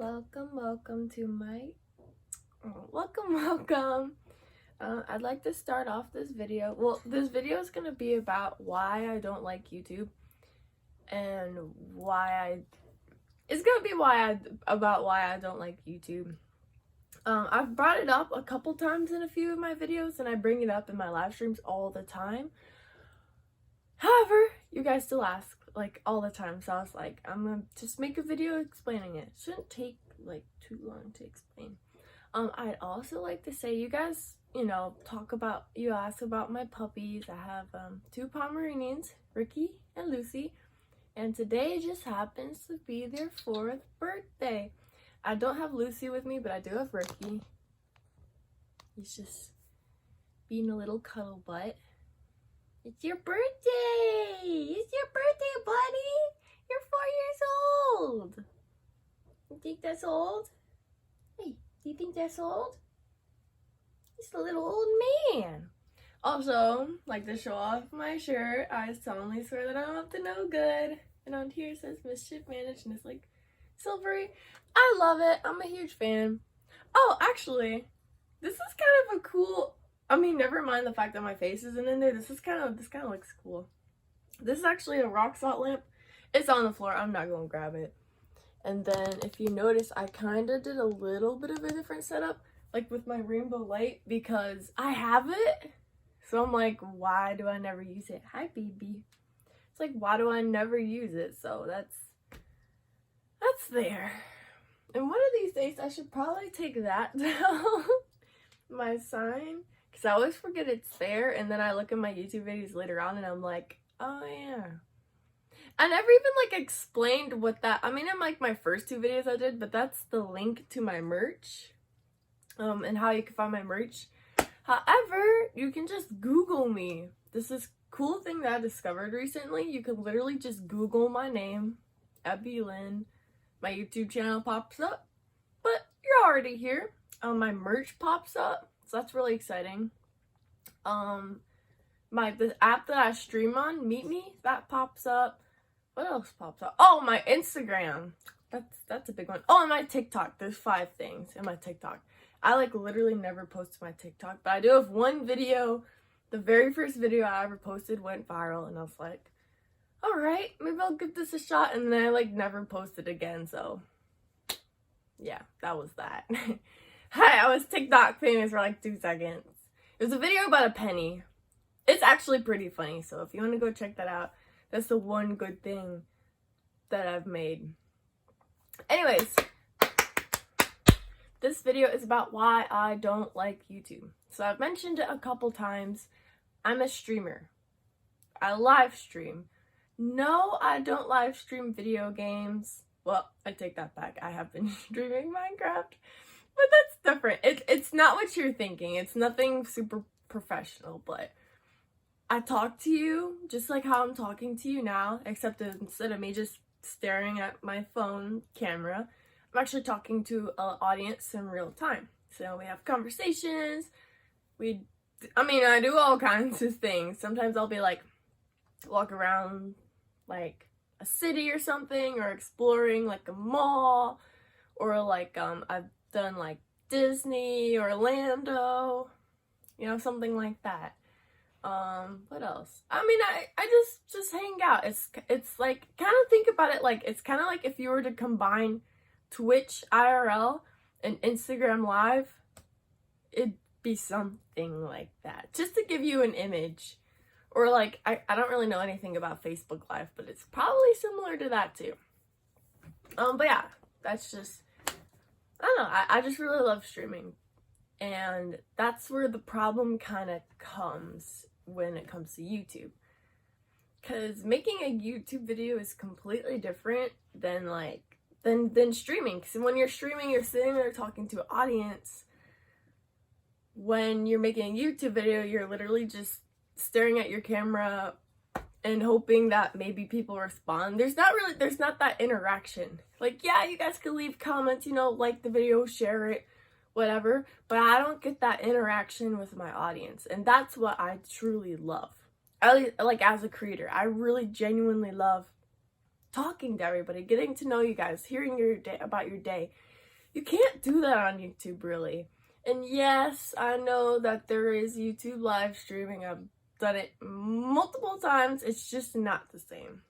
Welcome to my welcome. I'd like to start off this video. Well, this video is gonna be about why I don't like YouTube and about why I don't like YouTube. I've brought it up a couple times in a few of my videos, and I bring it up in my live streams all the time. However, you guys still ask like all the time, so I was like, I'm gonna just make a video explaining it. Shouldn't take like too long to explain. I'd also like to say, you guys, you ask about my puppies. I have 2 Pomeranians, Ricky and Lucy, and today just happens to be their 4th birthday. I don't have Lucy with me, but I do have Ricky. He's just being a little cuddle butt. It's your birthday! It's your birthday, buddy! You're 4 years old! You think that's old? Hey, do you think that's old? He's a little old man. Also, like to show off my shirt, I solemnly swear that I'm up to no good. And on here it says Mischief Managed, and it's like silvery. I love it. I'm a huge fan. Oh, actually, this is kind of a cool... never mind the fact that my face isn't in there. This kind of looks cool. This is actually a rock salt lamp. It's on the floor. I'm not going to grab it. And then if you notice, I kind of did a little bit of a different setup, like with my rainbow light, because I have it. So I'm like, why do I never use it? Hi, baby. It's like, why do I never use it? So that's there. And one of these days, I should probably take that down. My sign. Because I always forget it's there, and then I look at my YouTube videos later on, and I'm like, oh yeah. I never even, explained what that... in, my first 2 videos I did, but that's the link to my merch, and how you can find my merch. However, you can just Google me. This is cool thing that I discovered recently. You can literally just Google my name, Abby Lynn. My YouTube channel pops up, but you're already here. My merch pops up. So that's really exciting. The app that I stream on, Meet Me, that pops up. What else pops up? Oh, my Instagram. That's a big one. Oh, and my TikTok. There's 5 things in my TikTok. I literally never post to my TikTok, but I do have one video. The very first video I ever posted went viral, and I was like, all right, maybe I'll give this a shot. And then I never posted again. So yeah, that was that. Hi, I was TikTok famous for 2 seconds. It was a video about a penny. It's actually pretty funny, so if you want to go check that out, that's the one good thing that I've made. Anyways, this video is about why I don't like YouTube. So I've mentioned it a couple times. I'm a streamer. I live stream. No, I don't live stream video games. Well, I take that back. I have been streaming Minecraft. But that's different. It's not what you're thinking. It's nothing super professional, but I talk to you just like how I'm talking to you now, except instead of me just staring at my phone camera, I'm actually talking to an audience in real time. So we have conversations. I do all kinds of things. Sometimes I'll be walk around a city or something, or exploring a mall, or I've done Disney, Orlando, something like that. What else? I just hang out. It's kind of think about it it's kind of like if you were to combine Twitch IRL and Instagram Live, it'd be something like that, just to give you an image. Or I don't really know anything about Facebook Live, but it's probably similar to that too. But yeah, that's just, I don't know, I just really love streaming. And that's where the problem kind of comes when it comes to YouTube. Because making a YouTube video is completely different than than streaming. Because when you're streaming, you're sitting there talking to an audience. When you're making a YouTube video, you're literally just staring at your camera and hoping that maybe people respond. There's not that interaction. Yeah, you guys can leave comments, like the video, share it, whatever, but I don't get that interaction with my audience, and that's what I truly love. As a creator, I really genuinely love talking to everybody, getting to know you guys, hearing about your day, You can't do that on YouTube, really. And yes, I know that there is YouTube live streaming. I've done it multiple times. It's just not the same.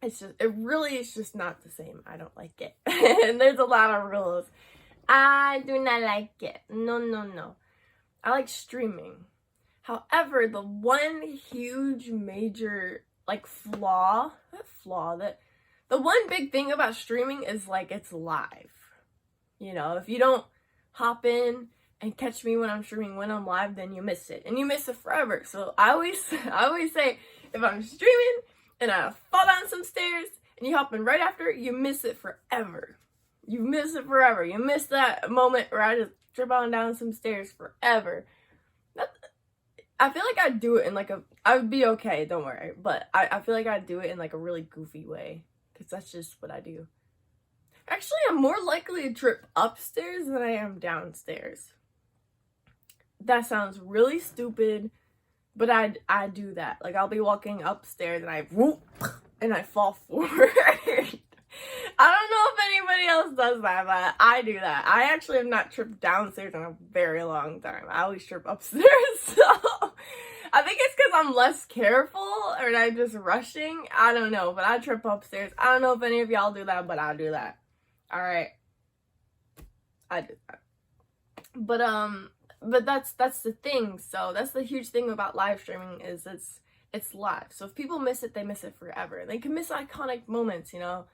It really is just not the same. I don't like it. And there's a lot of rules. I do not like it. No, no, no. I like streaming. However, the one huge major, like, the one big thing about streaming is, like, it's live. You know, if you don't hop in and catch me when I'm streaming, when I'm live, then you miss it. And you miss it forever. So I always say, if I'm streaming and I fall down some stairs and you hop in right after, you miss it forever. You miss it forever. You miss that moment where I just trip on down some stairs forever. I feel like I'd do it in like I would be okay, don't worry. But I feel like I'd do it in like a really goofy way. Because that's just what I do. Actually, I'm more likely to trip upstairs than I am downstairs. That sounds really stupid, but I do that. Like, I'll be walking upstairs and I fall forward. I don't know if anybody else does that, but I do that. I actually have not tripped downstairs in a very long time. I always trip upstairs, so I think it's because I'm less careful or I'm just rushing. I don't know, but I trip upstairs. I don't know if any of y'all do that, but I do that. All right, I do that. But that's the thing. So that's the huge thing about live streaming is it's live. So if people miss it, they miss it forever. They can miss iconic moments, you know.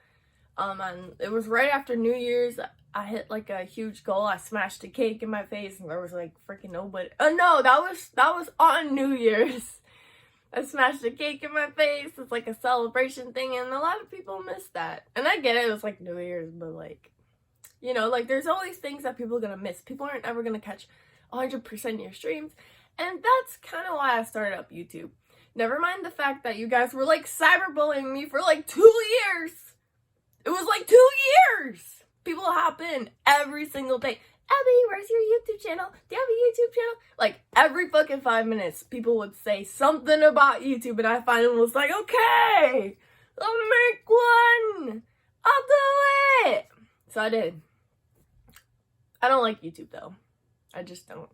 And it was right after New Year's. I hit like a huge goal. I smashed a cake in my face, and there was like freaking nobody. Oh no, that was on New Year's. I smashed a cake in my face. It's like a celebration thing, and a lot of people miss that. And I get it. It was like New Year's, but like, you know, like there's always things that people are gonna miss. People aren't ever gonna catch 100% of your streams, and that's kind of why I started up YouTube. Never mind the fact that you guys were like cyberbullying me for like 2 years. It was like 2 years. People hop in every single day. Abby, where's your YouTube channel? Do you have a YouTube channel? Like, every fucking 5 minutes, people would say something about YouTube, and I finally was like, okay, I'll make one. I'll do it. So I did. I don't like YouTube, though. I just don't.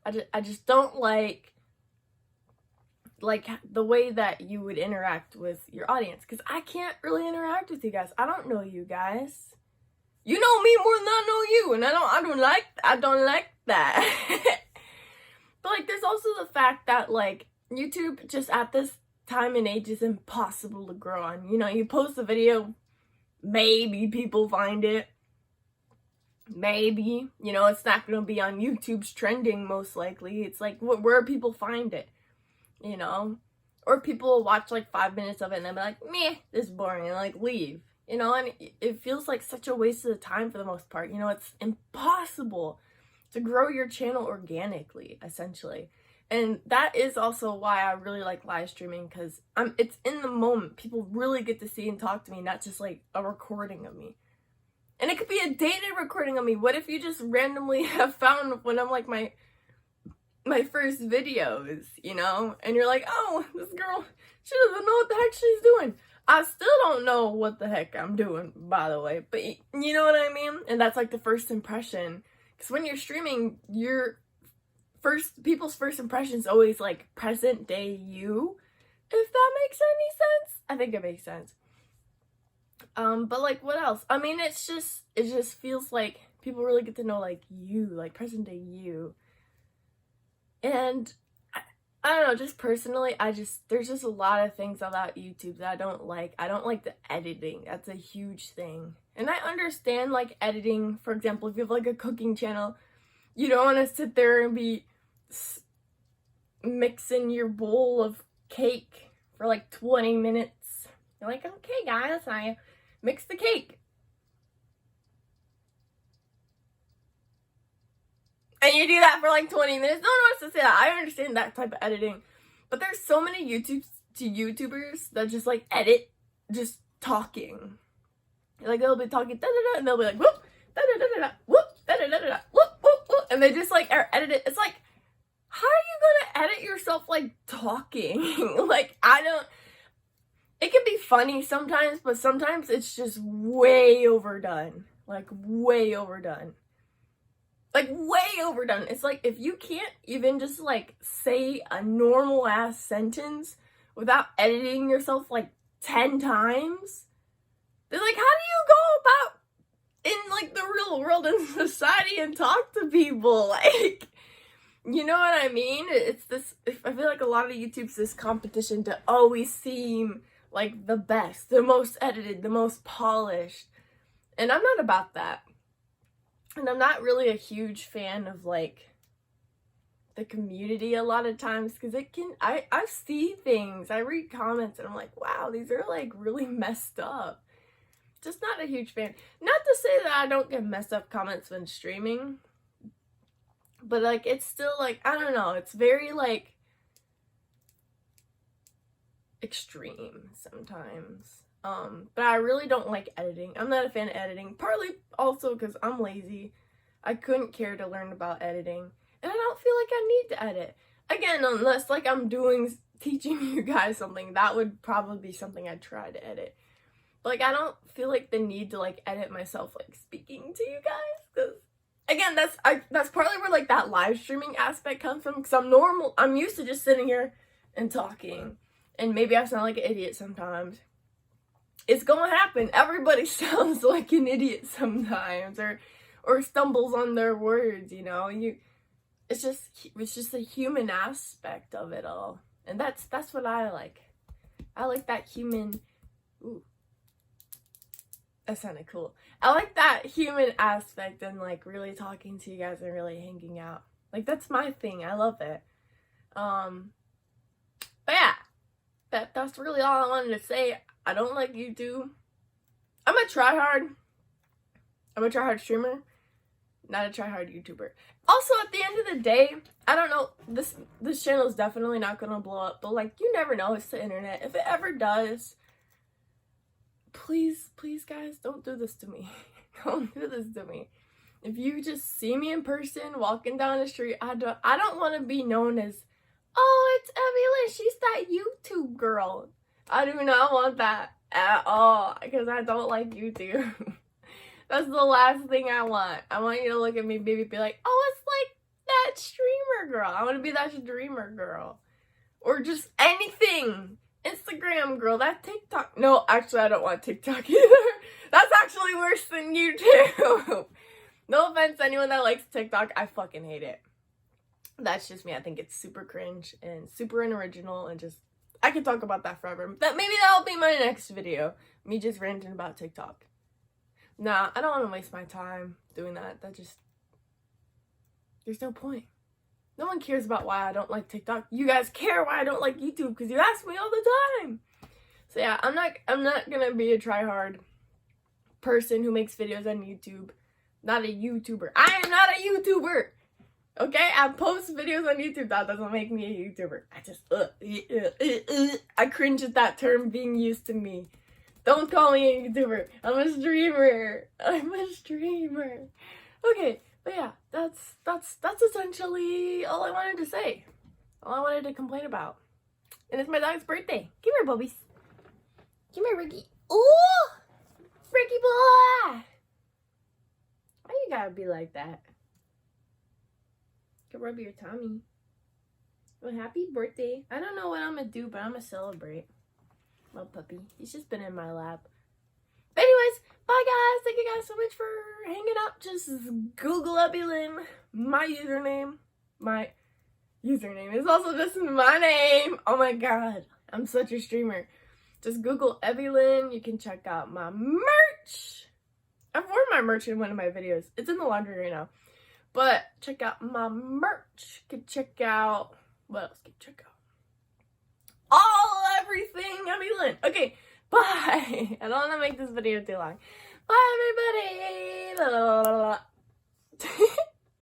I just don't like the way that you would interact with your audience, because I can't really interact with you guys. I don't know you guys. You know me more than I know you, and I don't like that. But like, there's also the fact that like YouTube just at this time and age is impossible to grow on. You know, you post a video, maybe people find it. Maybe, you know, it's not gonna be on YouTube's trending most likely. It's like where people find it, you know, or people will watch like 5 minutes of it and they'll be like, meh, this is boring, and like leave. You know, and it feels like such a waste of time for the most part. You know, it's impossible to grow your channel organically, essentially. And that is also why I really like live streaming, because it's in the moment. People really get to see and talk to me, not just like a recording of me. And it could be a dated recording of me. What if you just randomly have found one of like my first videos, you know? And you're like, oh, this girl, she doesn't know what the heck she's doing. I still don't know what the heck I'm doing, by the way, but you know what I mean? And that's like the first impression. Because when you're streaming, people's first impression is always like present day you. If that makes any sense? I think it makes sense. But like, what else? I mean, it just feels like people really get to know like you, like present day you. And I don't know, just personally, there's just a lot of things about YouTube that I don't like. I don't like the editing. That's a huge thing. And I understand, like, editing. For example, if you have, like, a cooking channel, you don't want to sit there and be mixing your bowl of cake for, like, 20 minutes. You're like, okay, guys, I mix the cake. And you do that for like 20 minutes. No one wants to say that. I understand that type of editing. But there's so many YouTubers that just like edit just talking. Like they'll be talking da-da-da, and they'll be like whoop, da-da-da-da-da, whoop, da-da-da-da-da, whoop, whoop, whoop. And they just like edit it. It's like, how are you gonna edit yourself like talking? Like, it can be funny sometimes, but sometimes it's just way overdone. Like, way overdone. Like, way overdone. It's like, if you can't even just, like, say a normal-ass sentence without editing yourself, like, 10 times, then, like, how do you go about in, like, the real world and society and talk to people? Like, you know what I mean? It's this, I feel like a lot of YouTube's this competition to always seem like the best, the most edited, the most polished. And I'm not about that. And I'm not really a huge fan of, like, the community a lot of times, because it can, I see things, I read comments, and I'm like, wow, these are, like, really messed up. Just not a huge fan. Not to say that I don't get messed up comments when streaming, but, like, it's still, like, I don't know, it's very, like, extreme sometimes. But I really don't like editing. I'm not a fan of editing, partly also because I'm lazy. I couldn't care to learn about editing, and I don't feel like I need to edit. Again, unless, like, I'm teaching you guys something, that would probably be something I'd try to edit. But, like, I don't feel like the need to, like, edit myself, like, speaking to you guys, because, again, that's partly where, like, that live streaming aspect comes from, because I'm used to just sitting here and talking, and maybe I sound like an idiot sometimes. It's gonna happen. Everybody sounds like an idiot sometimes, or stumbles on their words, you know. It's just a human aspect of it all, and that's what I like. I like that human. Ooh, that sounded cool. I like that human aspect and, like, really talking to you guys and really hanging out. Like, that's my thing. I love it. But yeah, that's really all I wanted to say. I don't like YouTube. I'm a tryhard streamer, not a tryhard YouTuber. Also, at the end of the day, I don't know, this channel is definitely not gonna blow up, but, like, you never know, it's the internet. If it ever does, please guys, don't do this to me. Don't do this to me. If you just see me in person walking down the street, I don't want to be known as, oh, it's Evelyn, she's that YouTube girl. I do not want that at all, because I don't like YouTube. That's the last thing I want. I want you to look at me, baby, be like, oh, it's like that streamer girl. I want to be that streamer girl. Or just anything. Instagram girl, that TikTok. No, actually, I don't want TikTok either. That's actually worse than YouTube. No offense to anyone that likes TikTok. I fucking hate it. That's just me. I think it's super cringe and super unoriginal, and just, I could talk about that forever. Maybe that'll be my next video. Me just ranting about TikTok. Nah, I don't want to waste my time doing that. There's no point. No one cares about why I don't like TikTok. You guys care why I don't like YouTube, because you ask me all the time. So yeah, I'm not gonna be a tryhard person who makes videos on YouTube. Not a YouTuber. I am not a YouTuber. Okay, I post videos on YouTube. That doesn't make me a YouTuber. I cringe at that term being used to me. Don't call me a YouTuber. I'm a streamer. Okay, but yeah, that's essentially all I wanted to say. All I wanted to complain about. And it's my dog's birthday. Come here, Bubbies. Come here, Ricky. Ooh! Ricky boy! Why you gotta be like that? Can rub your tummy. Well, happy birthday. I don't know what I'm gonna do, but I'm gonna celebrate. My puppy. He's just been in my lap. But anyways, bye guys. Thank you guys so much for hanging out. Just Google Evelyn. My username is also just my name. Oh my god. I'm such a streamer. Just Google Evelyn. You can check out my merch. I've worn my merch in one of my videos. It's in the laundry right now. But check out my merch. You can check out, what else can you check out? Everything Evelyn. Okay, bye. I don't want to make this video too long. Bye, everybody.